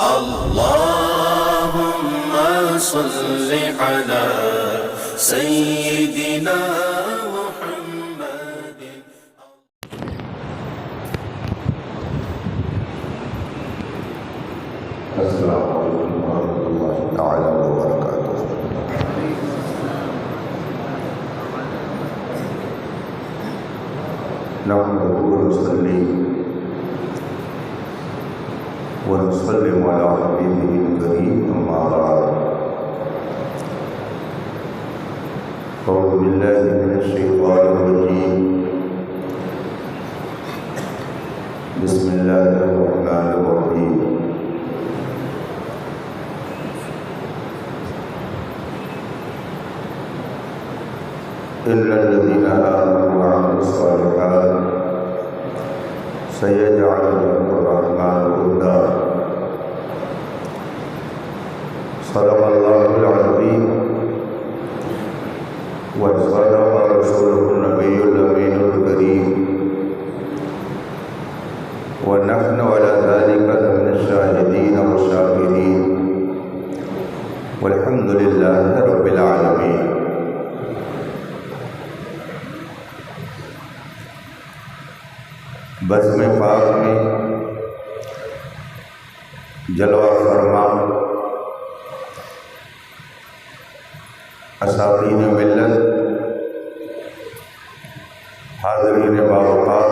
اللهم صل على سيدنا محمد. السلام علیکم ورحمۃ اللہ تعالی وبرکاتہ. نحمده ونصلي ونسلم على حبيبه الكريم أما بعد. أعوذ بالله من الشيطان الرجيم. بسم الله الرحمن الرحيم. إن الذين آمنوا وعملوا الصالحات سيجعل لهم الرحمن ودا. صدق الله العظيم وصدق رسوله النبي الأمين الكريم ونحن على ذلك من الشاهدين والشاكرين والحمد لله رب العالمين. بزم پاک میں جلوہ فرما اساتین ملت، حاضرین باوقار،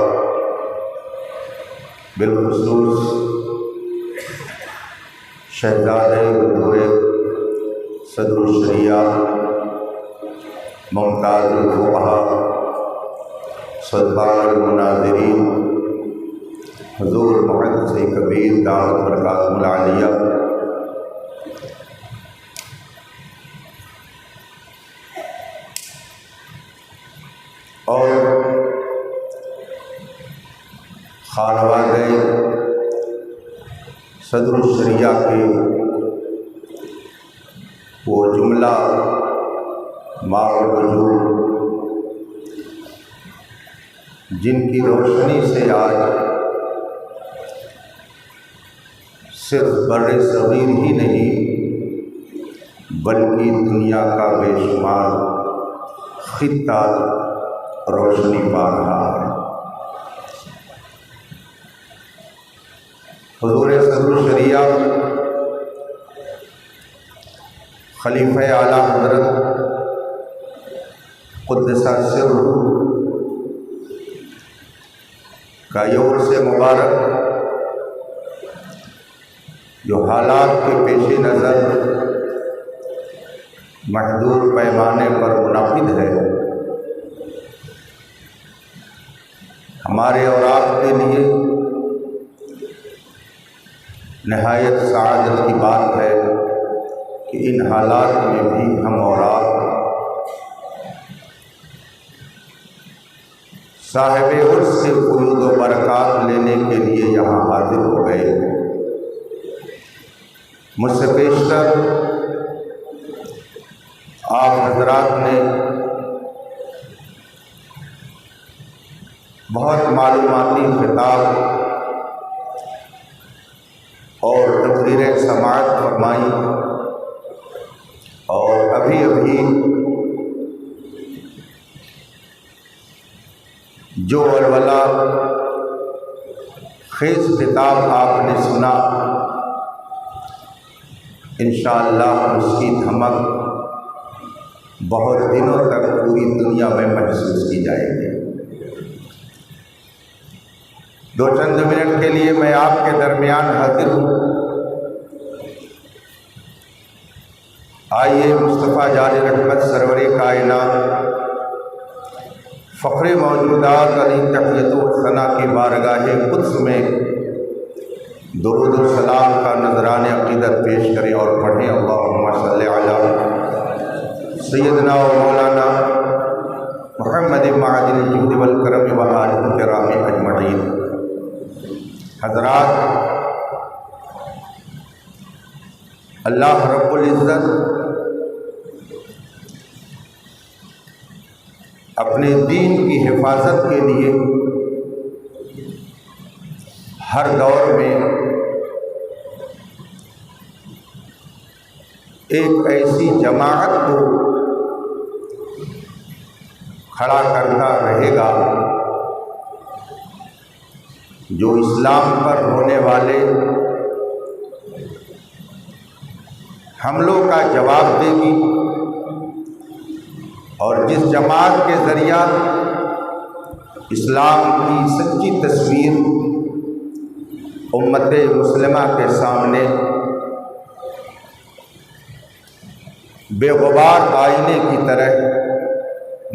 بالخصوص شہزادہ حضور صدر الشریعہ ممتاز الفقہاء سلطان المناظرین حضور محدث کبیر دعوت برکاتہ العالیہ، اور خانوادہ صدر الشریعہ کے وہ جملہ ماء الوجود جن کی روشنی سے آج صرف بر صغیر ہی نہیں بلکہ دنیا کا بے شمار خطہ روشنی پا رہا ہے. حضور صدر الشریعہ خلیفہ اعلیٰ حضرت قدس سرہ کا یور سے مبارک جو حالات کے پیش نظر محدود پیمانے پر منعقد ہے، ہمارے اور آپ کے لیے نہایت سعادت کی بات ہے کہ ان حالات میں بھی ہم اور آپ صاحب عرص سے فیوض و برکات لینے کے لیے یہاں حاضر ہو گئے. مجھ سے پیشتر آپ حضرات نے بہت معلوماتی خطاب اور تقریر سماعت فرمائی، اور ابھی جو ولولہ خیز خطاب آپ نے سنا، انشاءاللہ اس کی دھمک بہت دنوں تک پوری دنیا میں محسوس کی جائے گی. دو چند منٹ کے لیے میں آپ کے درمیان حاضر ہوں. آئیے مصطفیٰ جان رحمت سرور کائنات فخر موجودات علی تحیت و ثنا کی بارگاہ قدس میں درود و سلام کا نذران عقیدت پیش کریں اور پڑھیں. اللہم صلی علی سیدنا و مولانا محمد معدن الجود والکرم و آلہ الکرام اجمعین. حضرات، اللہ رب العزت اپنے دین کی حفاظت کے لیے ہر دور میں ایک ایسی جماعت کو کھڑا کرتا رہے گا جو اسلام پر ہونے والے حملوں کا جواب دے گی، اور جس جماعت کے ذریعہ اسلام کی سچی تصویر امت مسلمہ کے سامنے بے غبار آئینے کی طرح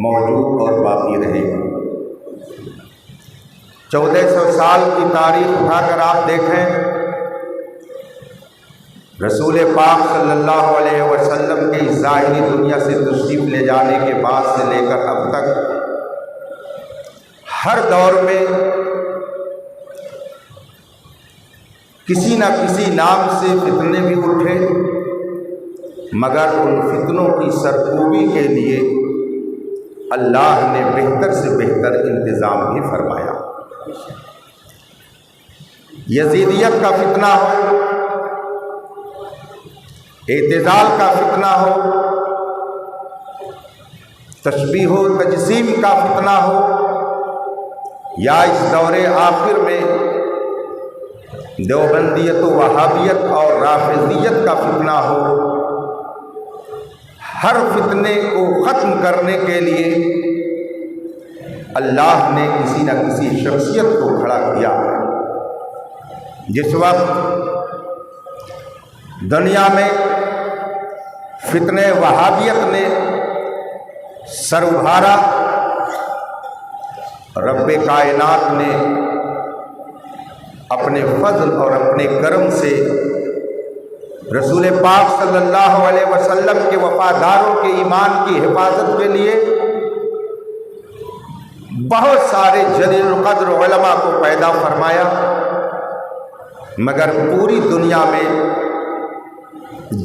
موجود اور باقی رہے گی۔ 1400 سال کی تاریخ اٹھا کر آپ دیکھیں، رسول پاک صلی اللہ علیہ وسلم کے اس ظاہری دنیا سے تشریف لے جانے کے بعد سے لے کر اب تک ہر دور میں کسی نہ کسی نام سے فتنے بھی اٹھے، مگر ان فتنوں کی سرکوبی کے لیے اللہ نے بہتر سے بہتر انتظام بھی فرمایا۔ یزیدیت کا فتنہ ہو، اعتزال کا فتنہ ہو، تشبیہ و تجسیم کا فتنہ ہو، یا اس دور آخر میں دیوبندیت و وہابیت اور رافضیت کا فتنہ ہو، ہر فتنے کو ختم کرنے کے لیے اللہ نے کسی نہ کسی شخصیت کو کھڑا کیا ہے۔ جس وقت دنیا میں فتنے وہابیت نے سر ابھارا، رب کائنات نے اپنے فضل اور اپنے کرم سے رسول پاک صلی اللہ علیہ وسلم کے وفاداروں کے ایمان کی حفاظت کے لیے بہت سارے جلیل القدر علماء کو پیدا فرمایا، مگر پوری دنیا میں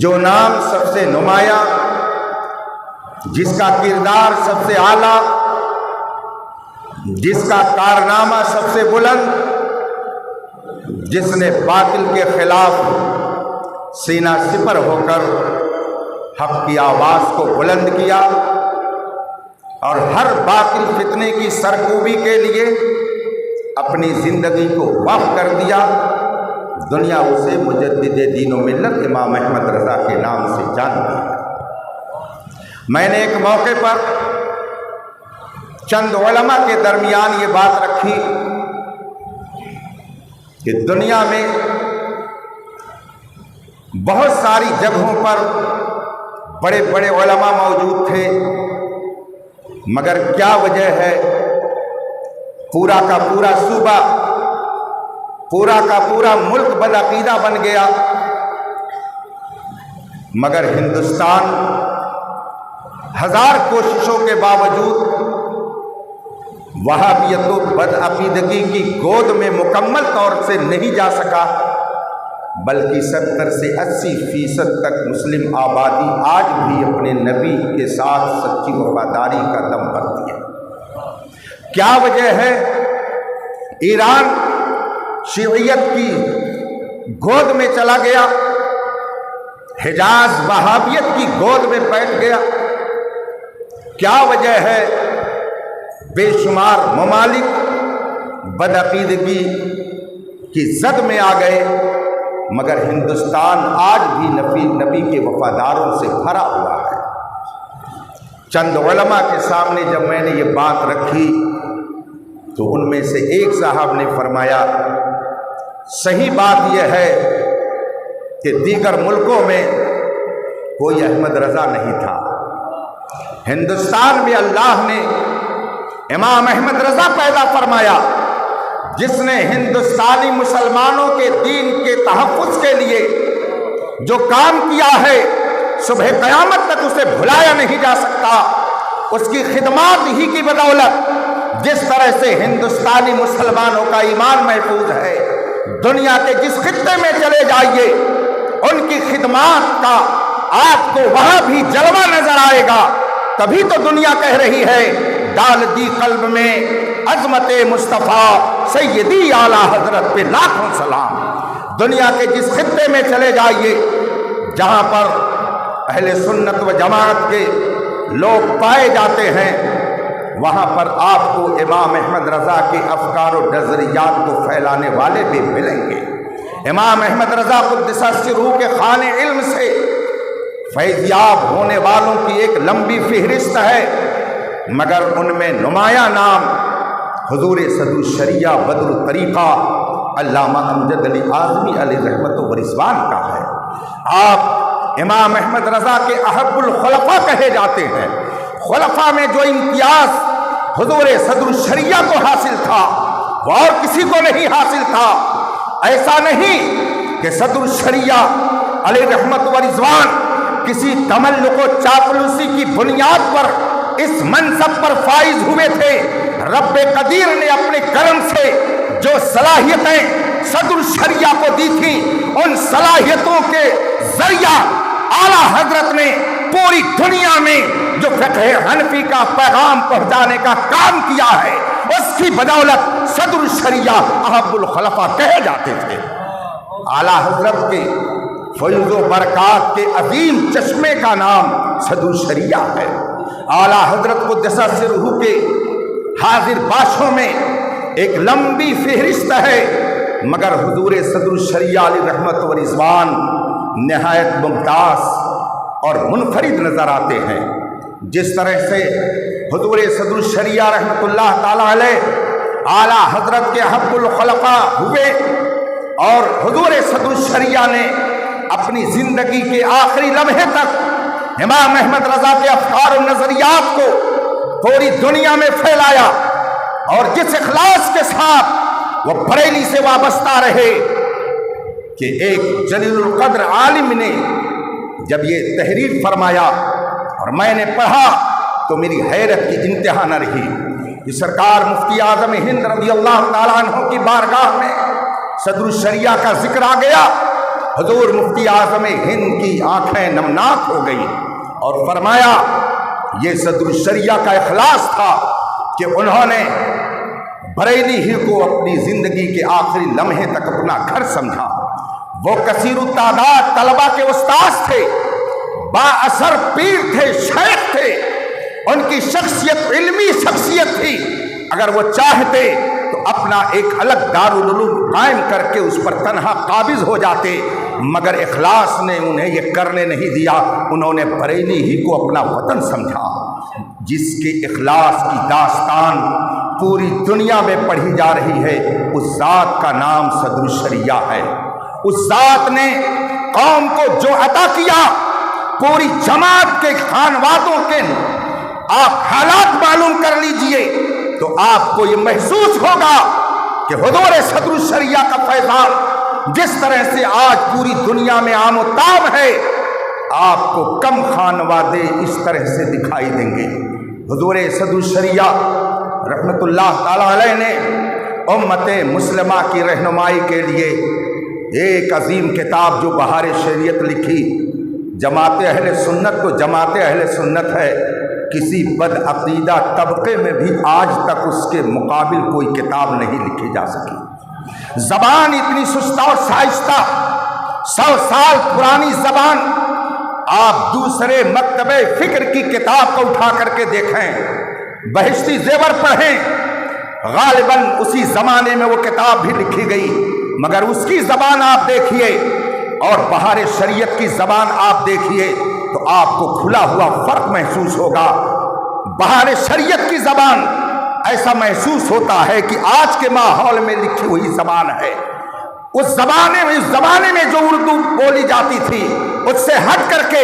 جو نام سب سے نمایاں، جس کا کردار سب سے اعلیٰ، جس کا کارنامہ سب سے بلند، جس نے باطل کے خلاف سینہ سپر ہو کر حق کی آواز کو بلند کیا اور ہر باطل فتنے کی سرکوبی کے لیے اپنی زندگی کو وقف کر دیا، دنیا اسے مجدد دین و ملت امام احمد رضا کے نام سے جانتی ہے۔ میں نے ایک موقع پر چند علماء کے درمیان یہ بات رکھی کہ دنیا میں بہت ساری جگہوں پر بڑے بڑے علماء موجود تھے، مگر کیا وجہ ہے پورا کا پورا صوبہ، پورا کا پورا ملک بدعقیدہ بن گیا، مگر ہندوستان ہزار کوششوں کے باوجود وہابیت و بدعقیدگی کی گود میں مکمل طور سے نہیں جا سکا، بلکہ 70 سے 80% تک مسلم آبادی آج بھی اپنے نبی کے ساتھ سچی وفاداری کا دم بھرتی ہے۔ کیا وجہ ہے؟ ایران شیعیت کی گود میں چلا گیا، حجاز وہابیت کی گود میں بیٹھ گیا۔ کیا وجہ ہے؟ بے شمار ممالک بدعقیدگی کی زد میں آ گئے، مگر ہندوستان آج بھی نبی کے وفاداروں سے بھرا ہوا ہے۔ چند علماء کے سامنے جب میں نے یہ بات رکھی تو ان میں سے ایک صاحب نے فرمایا، صحیح بات یہ ہے کہ دیگر ملکوں میں کوئی احمد رضا نہیں تھا، ہندوستان میں اللہ نے امام احمد رضا پیدا فرمایا، جس نے ہندوستانی مسلمانوں کے دین کے تحفظ کے لیے جو کام کیا ہے صبح قیامت تک اسے بھلایا نہیں جا سکتا۔ اس کی خدمات ہی کی بدولت جس طرح سے ہندوستانی مسلمانوں کا ایمان محفوظ ہے، دنیا کے جس خطے میں چلے جائیے ان کی خدمات کا آپ کو وہاں بھی جلوہ نظر آئے گا۔ تبھی تو دنیا کہہ رہی ہے ڈال دی قلب میں عظمت مصطفیٰ سیدی اعلیٰ حضرت پہ لاکھوں سلام۔ دنیا کے جس خطے میں چلے جائیے جہاں پر اہل سنت و جماعت کے لوگ پائے جاتے ہیں، وہاں پر آپ کو امام احمد رضا کے افکار و نظریات کو پھیلانے والے بھی ملیں گے۔ امام احمد رضا قدس سرہ کے خانے علم سے فیض یاب ہونے والوں کی ایک لمبی فہرست ہے، مگر ان میں نمایاں نام حضور صدر الشریعہ بدر الطریقہ علامہ امجد علی اعظمی علیہ رحمت و رضوان کا ہے۔ آپ امام احمد رضا کے احب الخلفاء کہے جاتے ہیں۔ خلفاء میں جو امتیاز حضور صدر الشریعہ کو حاصل تھا وہ اور کسی کو نہیں حاصل تھا۔ ایسا نہیں کہ صدر الشریعہ علیہ رحمت و رضوان کسی تملق و چاپلوسی کی بنیاد پر اس منصب پر فائز ہوئے تھے۔ رب قدیر نے اپنے کرم سے جو صلاحیتیں صدر الشریعہ کو دی تھیں، ان صلاحیتوں کے ذریعہ اعلیٰ حضرت نے پوری دنیا میں جو فقہ حنفی کا پیغام پہنچانے کا کام کیا ہے، اس کی بدولت صدر الشریعہ احب الخلفاء کہے جاتے تھے۔ اعلیٰ حضرت کے فیض و برکات کے عظیم چشمے کا نام صدر الشریعہ ہے۔ اعلیٰ حضرت قدس سرہ کے حاضر باشوں میں ایک لمبی فہرست ہے، مگر حضور صدر الشریعہ علیہ رحمت و رضوان نہایت ممتاز اور منفرد نظر آتے ہیں۔ جس طرح سے حضور صدر الشریعہ رحمت اللہ تعالی علیہ اعلیٰ حضرت کے حب الخلفاء ہوئے، اور حضور صدر الشریعہ نے اپنی زندگی کے آخری لمحے تک امام احمد رضا کے افکار و نظریات کو پوری دنیا میں پھیلایا، اور جس اخلاص کے ساتھ وہ بریلی سے وابستہ رہے کہ ایک جلیل القدر عالم نے جب یہ تحریر فرمایا اور میں نے پڑھا تو میری حیرت کی انتہا نہ رہی کہ سرکار مفتی اعظم ہند رضی اللہ تعالیٰ عنہ کی بارگاہ میں صدر الشریعہ کا ذکر آ گیا۔ حضور مفتی اعظم ہند کی آنکھیں نمناک ہو گئی اور فرمایا یہ صدر الشریعہ کا اخلاص تھا کہ انہوں نے بریلی ہی کو اپنی زندگی کے آخری لمحے تک اپنا گھر سمجھا۔ وہ کثیر التعداد طلبہ کے استاذ تھے، با اثر پیر تھے، شیخ تھے، ان کی شخصیت علمی شخصیت تھی۔ اگر وہ چاہتے تو اپنا ایک الگ دارالعلوم قائم کر کے اس پر تنہا قابض ہو جاتے، مگر اخلاص نے انہیں یہ کرنے نہیں دیا۔ انہوں نے بریلی ہی کو اپنا وطن سمجھا۔ جس کے اخلاص کی داستان پوری دنیا میں پڑھی جا رہی ہے، اس ذات کا نام صدر الشریعہ ہے۔ اس ذات نے قوم کو جو عطا کیا، پوری جماعت کے خانوادوں کے آپ حالات معلوم کر لیجئے تو آپ کو یہ محسوس ہوگا کہ حضور صدر الشریعہ کا فیضان جس طرح سے آج پوری دنیا میں عام و تام ہے، آپ کو کم خانوادے اس طرح سے دکھائی دیں گے۔ حضور صدر الشریعہ رحمت اللہ تعالی علیہ نے امت مسلمہ کی رہنمائی کے لیے ایک عظیم کتاب جو بہار شریعت لکھی۔ جماعت اہل سنت تو جماعت اہل سنت ہے، کسی بد عقیدہ طبقے میں بھی آج تک اس کے مقابل کوئی کتاب نہیں لکھی جا سکی۔ زبان اتنی سستہ اور شائستہ، 100 سال پرانی زبان۔ آپ دوسرے مکتبہ فکر کی کتاب کو اٹھا کر کے دیکھیں، بہشتی زیور پڑھیں، غالباً اسی زمانے میں وہ کتاب بھی لکھی گئی، مگر اس کی زبان آپ دیکھیے اور بہار شریعت کی زبان آپ دیکھیے تو آپ کو کھلا ہوا فرق محسوس ہوگا۔ بہار شریعت کی زبان ایسا محسوس ہوتا ہے کہ آج کے ماحول میں لکھی ہوئی زبان ہے۔ اس زمانے میں جو اردو بولی جاتی تھی اس سے ہٹ کر کے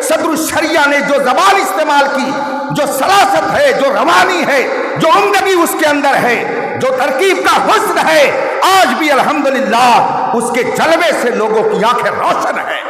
صدر الشریعہ نے جو زبان استعمال کی، جو سلاست ہے، جو روانی ہے، جو عمدگی اس کے اندر ہے، جو ترکیب کا حسن ہے، آج بھی الحمدللہ اس کے جلوے سے لوگوں کی آنکھیں روشن ہیں۔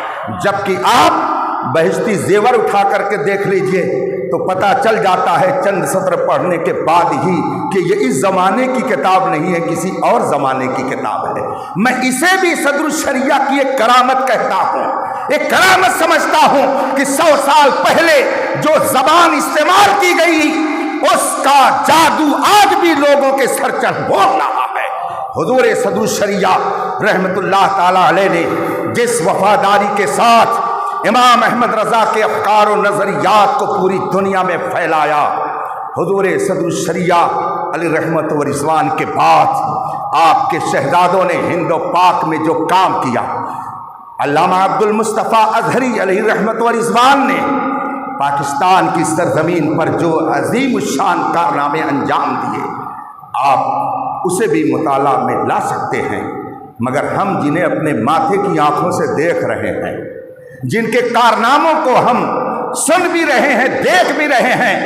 جبکہ آپ بہشتی زیور اٹھا کر کے دیکھ لیجئے تو پتہ چل جاتا ہے چند سطر پڑھنے کے بعد ہی کہ یہ اس زمانے کی کتاب نہیں ہے، کسی اور زمانے کی کتاب ہے۔ میں اسے بھی صدر الشریعہ کی ایک کرامت کہتا ہوں، ایک کرامت سمجھتا ہوں کہ 100 سال پہلے جو زبان استعمال کی گئی اس کا جادو آج بھی لوگوں کے سر چڑھ بول رہا ہے۔ حضور صدر الشریعہ رحمت اللہ تعالی علیہ نے جس وفاداری کے ساتھ امام احمد رضا کے افکار و نظریات کو پوری دنیا میں پھیلایا۔ حضور صدر الشریعہ علی رحمت و رضوان کے بعد آپ کے شہزادوں نے ہند و پاک میں جو کام کیا، علامہ عبد المصطفیٰ اظہری علیہ رحمت و رضوان نے پاکستان کی سرزمین پر جو عظیم الشان کارنامے انجام دیے، آپ اسے بھی مطالعہ میں لا سکتے ہیں، مگر ہم جنہیں اپنے ماتھے کی آنکھوں سے دیکھ رہے ہیں، جن کے کارناموں کو ہم سن بھی رہے ہیں، دیکھ بھی رہے ہیں،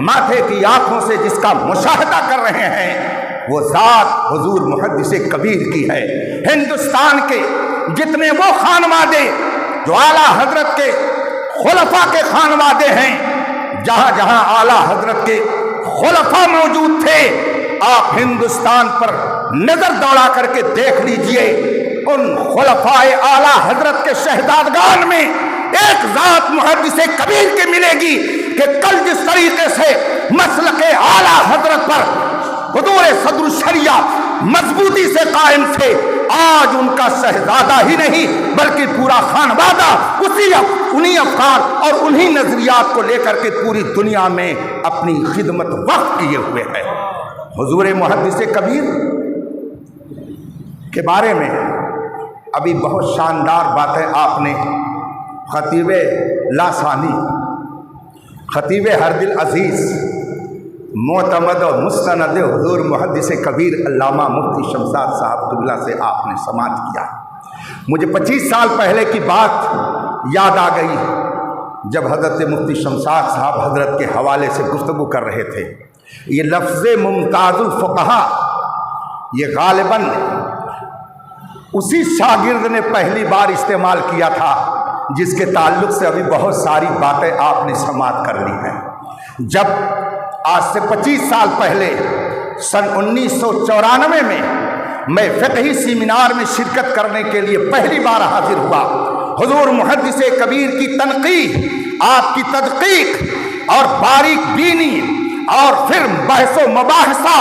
ماتھے کی آنکھوں سے جس کا مشاہدہ کر رہے ہیں، وہ ذات حضور محدث کبیر کی ہے۔ ہندوستان کے جتنے وہ خانوادے جو اعلیٰ حضرت کے خلفاء کے خانوادے ہیں، جہاں جہاں اعلیٰ حضرت کے خلفاء موجود تھے، آپ ہندوستان پر نظر دوڑا کر کے دیکھ لیجئے، ان خلفاء اعلیٰ حضرت کے شہزادگان میں ایک ذات محدث کبیر کی ملے گی کہ کل جس طریقے سے مسلک اعلیٰ حضرت پر حضور صدر الشریعہ مضبوطی سے قائم تھے، آج ان کا شہزادہ ہی نہیں بلکہ پورا خانوادہ انہی افکار اور انہی نظریات کو لے کر کے پوری دنیا میں اپنی خدمت وقف کیے ہوئے ہے۔ حضور محدث کبیر کے بارے میں ابھی بہت شاندار باتیں آپ نے خطیب لاسانی، خطیب ہردل عزیز، معتمد و مستند حضور محدث کبیر علامہ مفتی شمشاد صاحب قبلہ سے آپ نے سماعت کیا۔ مجھے 25 سال پہلے کی بات یاد آ گئی جب حضرت مفتی شمشاد صاحب حضرت کے حوالے سے گفتگو کر رہے تھے۔ یہ لفظ ممتاز الفقہا یہ غالباً اسی شاگرد نے پہلی بار استعمال کیا تھا جس کے تعلق سے ابھی بہت ساری باتیں آپ نے سماعت کر لی ہیں۔ جب آج سے 25 سال پہلے سن 1994 میں فقہی سیمینار میں شرکت کرنے کے لیے پہلی بار حاضر ہوا، حضور محدث کبیر کی تنقیح، آپ کی تدقیق اور باریک بینی اور پھر بحث و مباحثہ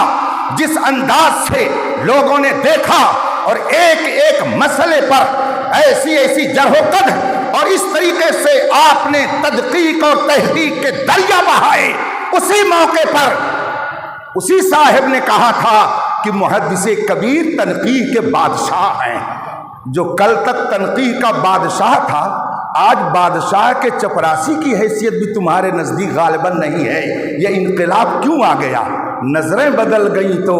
جس انداز سے لوگوں نے دیکھا اور ایک ایک مسئلے پر ایسی جرح و قدح اور اس طریقے سے آپ نے تدقیق اور تحقیق کے دریا بہائے، اسی موقع پر اسی صاحب نے کہا تھا کہ محدث کبیر تنقیح کے بادشاہ ہیں۔ جو کل تک تنقیح کا بادشاہ تھا، آج بادشاہ کے چپراسی کی حیثیت بھی تمہارے نزدیک غالباً نہیں ہے۔ یہ انقلاب کیوں آ گیا؟ نظریں بدل گئیں تو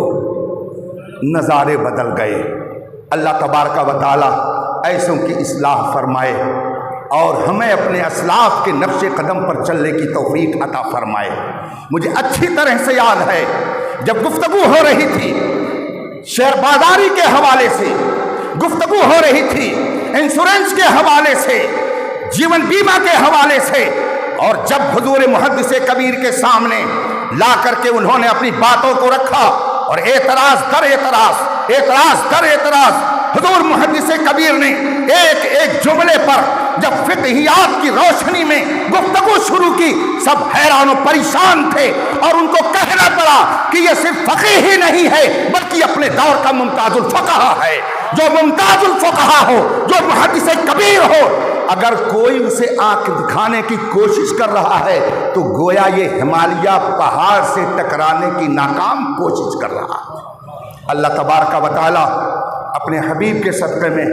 نظارے بدل گئے۔ اللہ تبارک و تعالی ایسوں کی اصلاح فرمائے اور ہمیں اپنے اسلاف کے نقش قدم پر چلنے کی توفیق عطا فرمائے۔ مجھے اچھی طرح سے یاد ہے جب گفتگو ہو رہی تھی شیئر بازاری کے حوالے سے، گفتگو ہو رہی تھی انشورنس کے حوالے سے، جیون بیمہ کے حوالے سے، اور جب حضور محدث کبیر کے سامنے لا کر کے انہوں نے اپنی باتوں کو رکھا اور اعتراض در اعتراض حضور محدث کبیر نے ایک ایک جملے پر جب فقہیات کی روشنی میں گفتگو شروع کی، سب حیران و پریشان تھے اور ان کو کہنا پڑا کہ یہ صرف فقیہ ہی نہیں ہے بلکہ اپنے دور کا ممتاز الفقہا ہے۔ جو ممتاز الفقہا ہو، جو محدث کبیر ہو، اگر کوئی اسے آنکھ دکھانے کی کوشش کر رہا ہے تو گویا یہ ہمالیہ پہاڑ سے ٹکرانے کی ناکام کوشش کر رہا ہے۔ اللہ تبارک و تعالی اپنے حبیب کے صدقے میں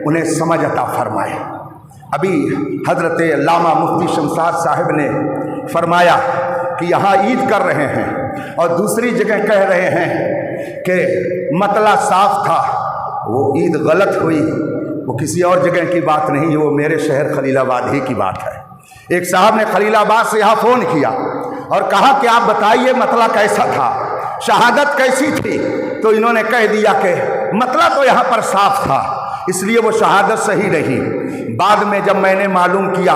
انہیں سمجھ عطا فرمائے۔ ابھی حضرت علامہ مفتی شمشاد صاحب نے فرمایا کہ یہاں عید کر رہے ہیں اور دوسری جگہ کہہ رہے ہیں کہ مطلع صاف تھا، وہ عید غلط ہوئی، وہ کسی اور جگہ کی بات نہیں، وہ میرے شہر خلیل آباد ہی کی بات ہے۔ ایک صاحب نے خلیل آباد سے یہاں فون کیا اور کہا کہ آپ بتائیے مطلع کیسا تھا، شہادت کیسی تھی؟ تو انہوں نے کہہ دیا کہ مطلع تو یہاں پر صاف تھا، اس لیے وہ شہادت صحیح رہی۔ بعد میں جب میں نے معلوم کیا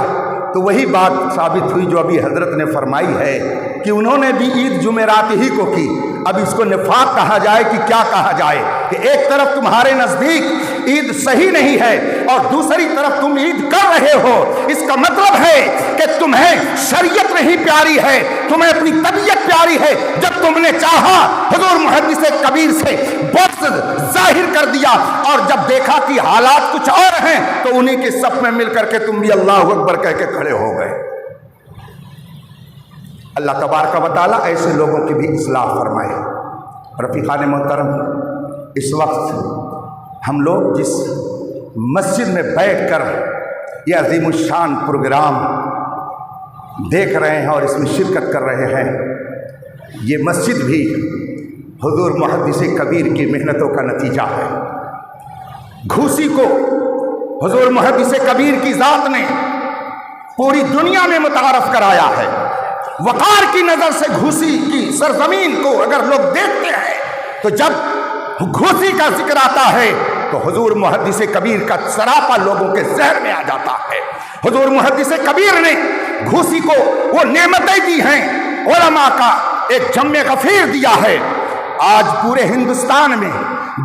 تو وہی بات ثابت ہوئی جو ابھی حضرت نے فرمائی ہے کہ انہوں نے بھی عید جمعرات ہی کو کی۔ اب اس کو نفاق کہا جائے کہ کیا کہا جائے، کہ ایک طرف تمہارے نزدیک عید صحیح نہیں ہے اور دوسری طرف تم عید کر رہے ہو، اس کا مطلب ہے کہ تمہیں شریعت نہیں پیاری ہے، تمہیں اپنی طبیعت پیاری ہے۔ جب تم نے چاہا حضور محدث کبیر سے بغض ظاہر کر دیا، اور جب دیکھا کہ حالات کچھ اور ہیں تو انہی کے صف میں مل کر کے تم بھی اللہ اکبر کہہ کے کھڑے ہو گئے۔ اللہ تبارک و تعالیٰ ایسے لوگوں کی بھی اصلاح فرمائے۔ رفیقان محترم، اس وقت ہم لوگ جس مسجد میں بیٹھ کر یہ عظیم الشان پروگرام دیکھ رہے ہیں اور اس میں شرکت کر رہے ہیں، یہ مسجد بھی حضور محدث کبیر کی محنتوں کا نتیجہ ہے۔ گھوسی کو حضور محدث کبیر کی ذات نے پوری دنیا میں متعارف کرایا ہے۔ وقار کی نظر سے گھوسی کی سرزمین کو اگر لوگ دیکھتے ہیں تو جب گھوسی کا ذکر آتا ہے تو حضور محدث کبیر کا سراپا لوگوں کے ذہن میں آ جاتا ہے۔ حضور محدث کبیر نے گھوسی کو وہ نعمتیں دی ہیں، علماء کا ایک جمع غفیر دیا ہے۔ آج پورے ہندوستان میں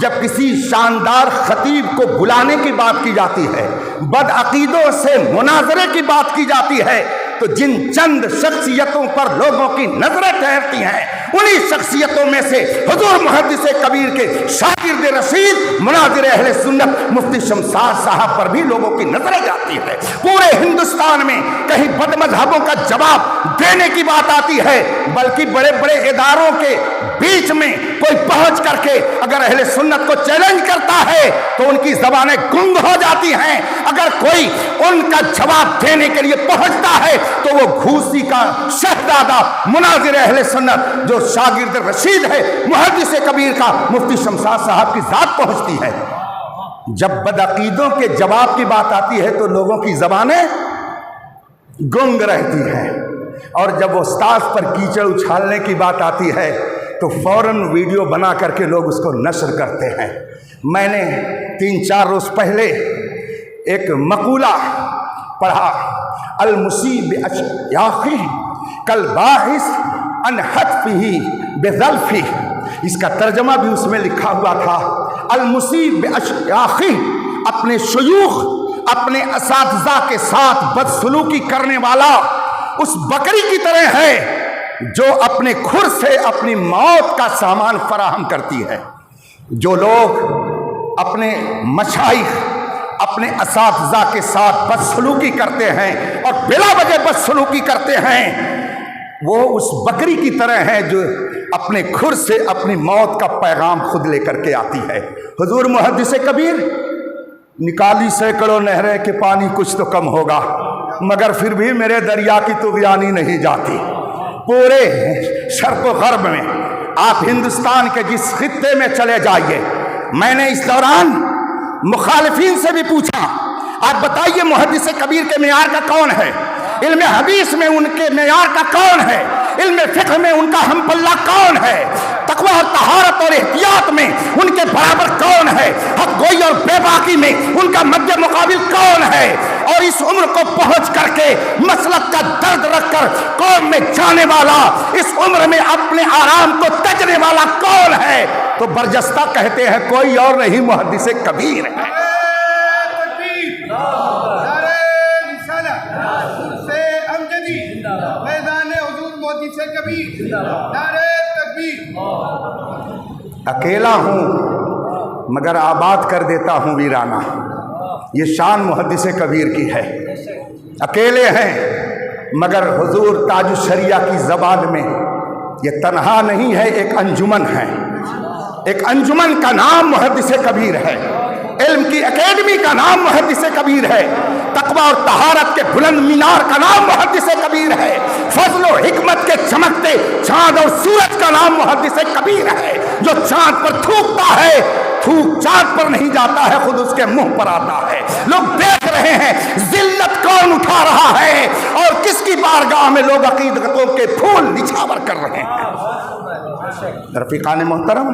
جب کسی شاندار خطیب کو بلانے کی بات کی جاتی ہے، بدعقیدوں سے مناظرے کی بات کی جاتی ہے، تو جن چند شخصیتوں پر لوگوں کی نظریں ٹھہرتی ہیں، انہی شخصیتوں میں سے حضور محدث کبیر کے شاگرد رشید مناظر اہل سنت مفتی شمشاد صاحب پر بھی لوگوں کی نظریں جاتی ہے۔ پورے ہندوستان میں کہیں بد مذہبوں کا جواب دینے کی بات آتی ہے، بلکہ بڑے بڑے اداروں کے بیچ میں کوئی پہنچ کر کے اگر اہل سنت کو چیلنج کرتا ہے تو ان کی زبانیں گنگ ہو جاتی ہیں۔ اگر کوئی ان کا جواب دینے کے لیے پہنچتا ہے تو وہ گھوسی کا شہزادہ مناظر اہل سنت جو شاگرد رشید ہے محدث کبیر کا مفتی شمشاد صاحب کی ذات پہنچتی ہے۔ جب بدعقیدوں کے جواب کی بات آتی ہے تو لوگوں کی زبانیں گنگ رہتی ہیں، اور جب استاذ پر کیچڑ اچھالنے کی بات آتی ہے تو فوراً ویڈیو بنا کر کے لوگ اس کو نشر کرتے ہیں۔ میں نے 3-4 روز پہلے ایک مقولہ پڑھا، المصیب باشیاخہ کالباحث عن حتفہ بظلفہ، اس کا ترجمہ بھی اس میں لکھا ہوا تھا، المصیب باشیاخہ، اپنے شیوخ اپنے اساتذہ کے ساتھ بدسلوکی کرنے والا اس بکری کی طرح ہے جو اپنے کھر سے اپنی موت کا سامان فراہم کرتی ہے۔ جو لوگ اپنے مشائخ اپنے اساتذہ کے ساتھ بدسلوکی کرتے ہیں اور بلا وجہ بدسلوکی کرتے ہیں، وہ اس بکری کی طرح ہے جو اپنے کھر سے اپنی موت کا پیغام خود لے کر کے آتی ہے۔ حضور محدث کبیر نکالی سینکڑوں نہریں کہ پانی کچھ تو کم ہوگا، مگر پھر بھی میرے دریا کی طغیانی نہیں جاتی۔ پورے شرق و غرب میں آپ ہندوستان کے جس خطے میں چلے جائیے، میں نے اس دوران مخالفین سے بھی پوچھا، آپ بتائیے محدث کبیر کے معیار کا کون ہے؟ علم حدیث میں ان کے معیار کا کون ہے؟ علم فقہ میں ان کا ہم پلہ کون ہے؟ تقوی اور طہارت اور احتیاط میں ان کے برابر کون ہے؟ حق گوئی اور بے باکی میں ان کا مد مقابل کون ہے؟ اور اس عمر کو پہنچ کر کے مسلک کا درد رکھ کر قوم میں جانے والا، اس عمر میں اپنے آرام کو تجنے والا کون ہے؟ تو برجستہ کہتے ہیں کوئی اور نہیں، محدث کبیر ہے۔ اکیلا ہوں مگر آباد کر دیتا ہوں ویرانہ، یہ شان محدث کبیر کی ہے۔ اکیلے ہیں مگر حضور تاج الشریعہ کی زبان میں یہ تنہا نہیں ہے، ایک انجمن ہے، ایک انجمن کا نام محدث کبیر ہے، علم کی اکیڈمی کا نام محدث کبیر ہے، تقوی اور طہارت کے بلند مینار کا نام محدث کبیر ہے، فضل و حکمت کے چمکتے چاند اور سورج کا نام محدث کبیر ہے۔ جو چاند پر تھوکتا ہے، تھوک چاند پر نہیں جاتا ہے، خود اس کے منہ پر آتا ہے۔ لوگ دیکھ رہے ہیں ذلت کون اٹھا رہا ہے اور کس کی بارگاہ میں لوگ عقیدتوں کے پھول نچھاور کر رہے ہیں۔ رفیقان محترم،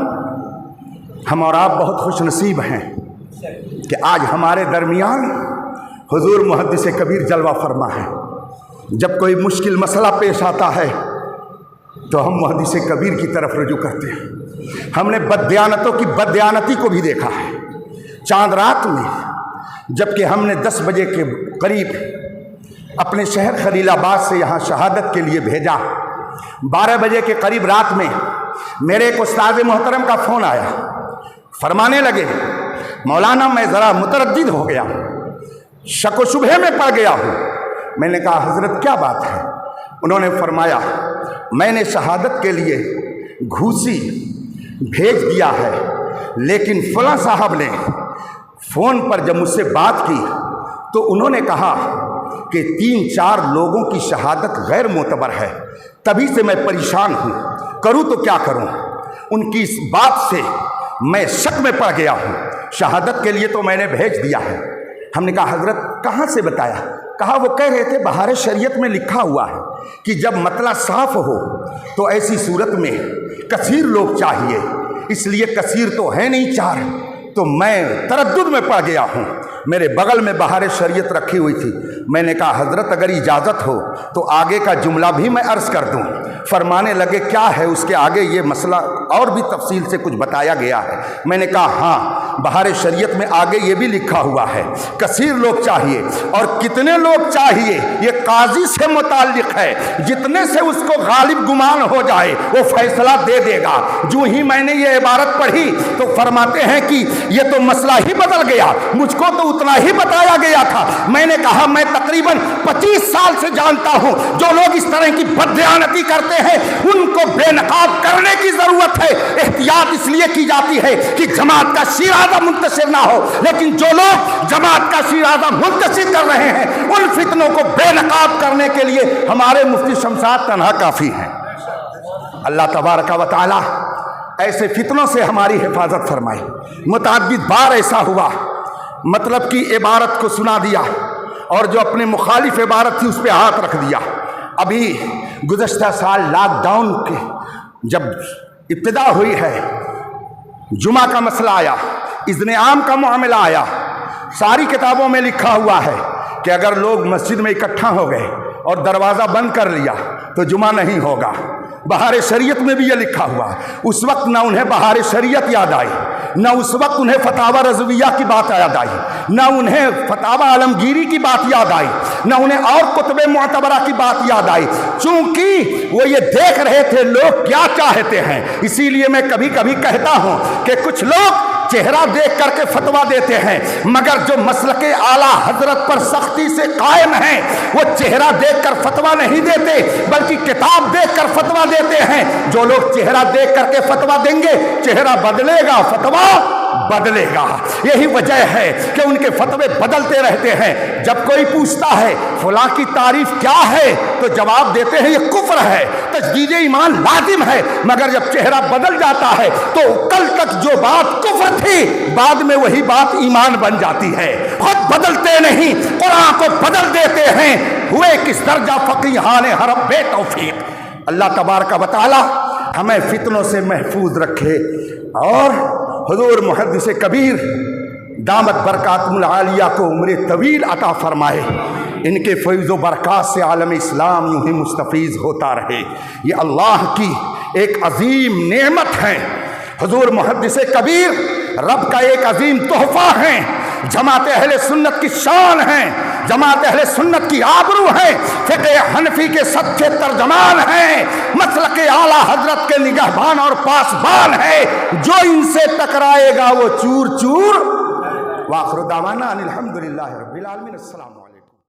ہم اور آپ بہت خوش نصیب ہیں کہ آج ہمارے درمیان حضور محدث کبیر جلوہ فرما ہے۔ جب کوئی مشکل مسئلہ پیش آتا ہے تو ہم محدث کبیر کی طرف رجوع کرتے ہیں۔ ہم نے بددیانتوں کی بددیانتی کو بھی دیکھا ہے چاند رات میں، جبکہ ہم نے 10 بجے کے قریب اپنے شہر خلیل آباد سے یہاں شہادت کے لیے بھیجا، 12 بجے کے قریب رات میں میرے ایک استاد محترم کا فون آیا، فرمانے لگے مولانا میں ذرا متردد ہو گیا، شک و شبہے میں پڑ گیا ہوں۔ میں نے کہا حضرت کیا بات ہے؟ انہوں نے فرمایا میں نے شہادت کے لیے گھوسی بھیج دیا ہے، لیکن فلاں صاحب نے فون پر جب مجھ سے بات کی تو انہوں نے کہا کہ 3-4 لوگوں کی شہادت غیر معتبر ہے، تبھی سے میں پریشان ہوں، کروں تو کیا کروں؟ ان کی اس بات سے میں شک میں پڑ گیا ہوں، شہادت کے لیے تو میں نے بھیج دیا ہے۔ ہم نے کہا حضرت کہاں سے بتایا؟ کہا وہ کہہ رہے تھے بہار شریعت میں لکھا ہوا ہے کہ جب مطلع صاف ہو تو ایسی صورت میں کثیر لوگ چاہیے، اس لیے کثیر تو ہے نہیں 4، تو میں تردد میں پڑ گیا ہوں۔ میرے بغل میں بہار شریعت رکھی ہوئی تھی، میں نے کہا حضرت اگر اجازت ہو تو آگے کا جملہ بھی میں عرض کر دوں۔ فرمانے لگے کیا ہے؟ اس کے آگے یہ مسئلہ اور بھی تفصیل سے کچھ بتایا گیا ہے۔ میں نے کہا ہاں، بہار شریعت میں آگے یہ بھی لکھا ہوا ہے کثیر لوگ چاہیے، اور کتنے لوگ چاہیے یہ قاضی سے متعلق ہے، جتنے سے اس کو غالب گمان ہو جائے وہ فیصلہ دے دے گا۔ جو ہی میں نے یہ عبارت پڑھی تو فرماتے ہیں کہ یہ تو مسئلہ ہی بدل گیا، مجھ کو تو اتنا ہی بتایا گیا تھا۔ میں نے کہا میں تقریباً 25 سال سے جانتا ہوں جو لوگ اس طرح کی بددیانتی کرتے ہیں ان کو بے نقاب کرنے کی ضرورت ہے۔ احتیاط اس لیے کی جاتی ہے کہ جماعت کا شیرازہ منتشر نہ ہو، لیکن جو لوگ جماعت کا شیرازہ منتشر کر رہے ہیں ان فتنوں کو بے نقاب کرنے کے لیے ہمارے مفتی شمشاد تنہا کافی ہیں۔ اللہ تبارک و تعالی ایسے فتنوں سے ہماری حفاظت فرمائے۔ متعدد بار ایسا ہوا، مطلب کی عبارت کو سنا دیا اور جو اپنے مخالف عبارت تھی اس پہ ہاتھ رکھ دیا۔ ابھی گزشتہ سال لاک ڈاؤن کے جب ابتدا ہوئی ہے، جمعہ کا مسئلہ آیا، اذن عام کا معاملہ آیا، ساری کتابوں میں لکھا ہوا ہے کہ اگر لوگ مسجد میں اکٹھا ہو گئے اور دروازہ بند کر لیا تو جمعہ نہیں ہوگا۔ بہار شریعت میں بھی یہ لکھا ہوا۔ اس وقت نہ انہیں بہار شریعت یاد آئی، نہ اس وقت انہیں فتاوی رضویہ کی بات یاد آئی، نہ انہیں فتاوی عالمگیری کی بات یاد آئی، نہ انہیں اور کتب معتبرہ کی بات یاد آئی، چونکہ وہ یہ دیکھ رہے تھے لوگ کیا چاہتے ہیں۔ اسی لیے میں کبھی کبھی کہتا ہوں کہ کچھ لوگ چہرہ دیکھ کر کے فتویٰ دیتے ہیں، مگر جو مسلک اعلیٰ حضرت پر سختی سے قائم ہیں وہ چہرہ دیکھ کر فتویٰ نہیں دیتے بلکہ کتاب دیکھ کر فتویٰ دیتے ہیں۔ جو لوگ چہرہ دیکھ کر کے فتویٰ دیں گے چہرہ بدلے گا، فتویٰ بدلے گا۔ یہی وجہ ہے کہ ان کے فتوے بدلتے رہتے ہیں۔ جب کوئی پوچھتا ہے فلاں کی تعریف کیا ہے تو جواب دیتے ہیں یہ کفر ہے، تجدید ایمان لازم ہے، مگر جب چہرہ بدل جاتا ہے تو کل تک جو بات کفر تھی بعد میں وہی بات ایمان بن جاتی ہے۔ خود بدلتے نہیں، قرآن کو بدل دیتے ہیں۔ ہوئے کس درجہ فقیہان حرم بے توفیق۔ اللہ تبارک و تعالی ہمیں فتنوں سے محفوظ رکھے اور حضور محدث کبیر دامت برکاتہم العالیہ کو عمر طویل عطا فرمائے۔ ان کے فیض و برکات سے عالم اسلام یوں ہی مستفیض ہوتا رہے۔ یہ اللہ کی ایک عظیم نعمت ہے۔ حضور محدث کبیر رب کا ایک عظیم تحفہ ہیں، جماعت اہل سنت کی شان ہیں، جماعت اہل سنت کی آبرو ہے، فقہ حنفی کے سچے ترجمان ہیں، مسلک اعلیٰ حضرت کے نگہبان اور پاسبان ہیں۔ جو ان سے ٹکرائے گا وہ چور چور۔ وآخر دعوانا ان الحمدللہ رب العالمین۔ السلام۔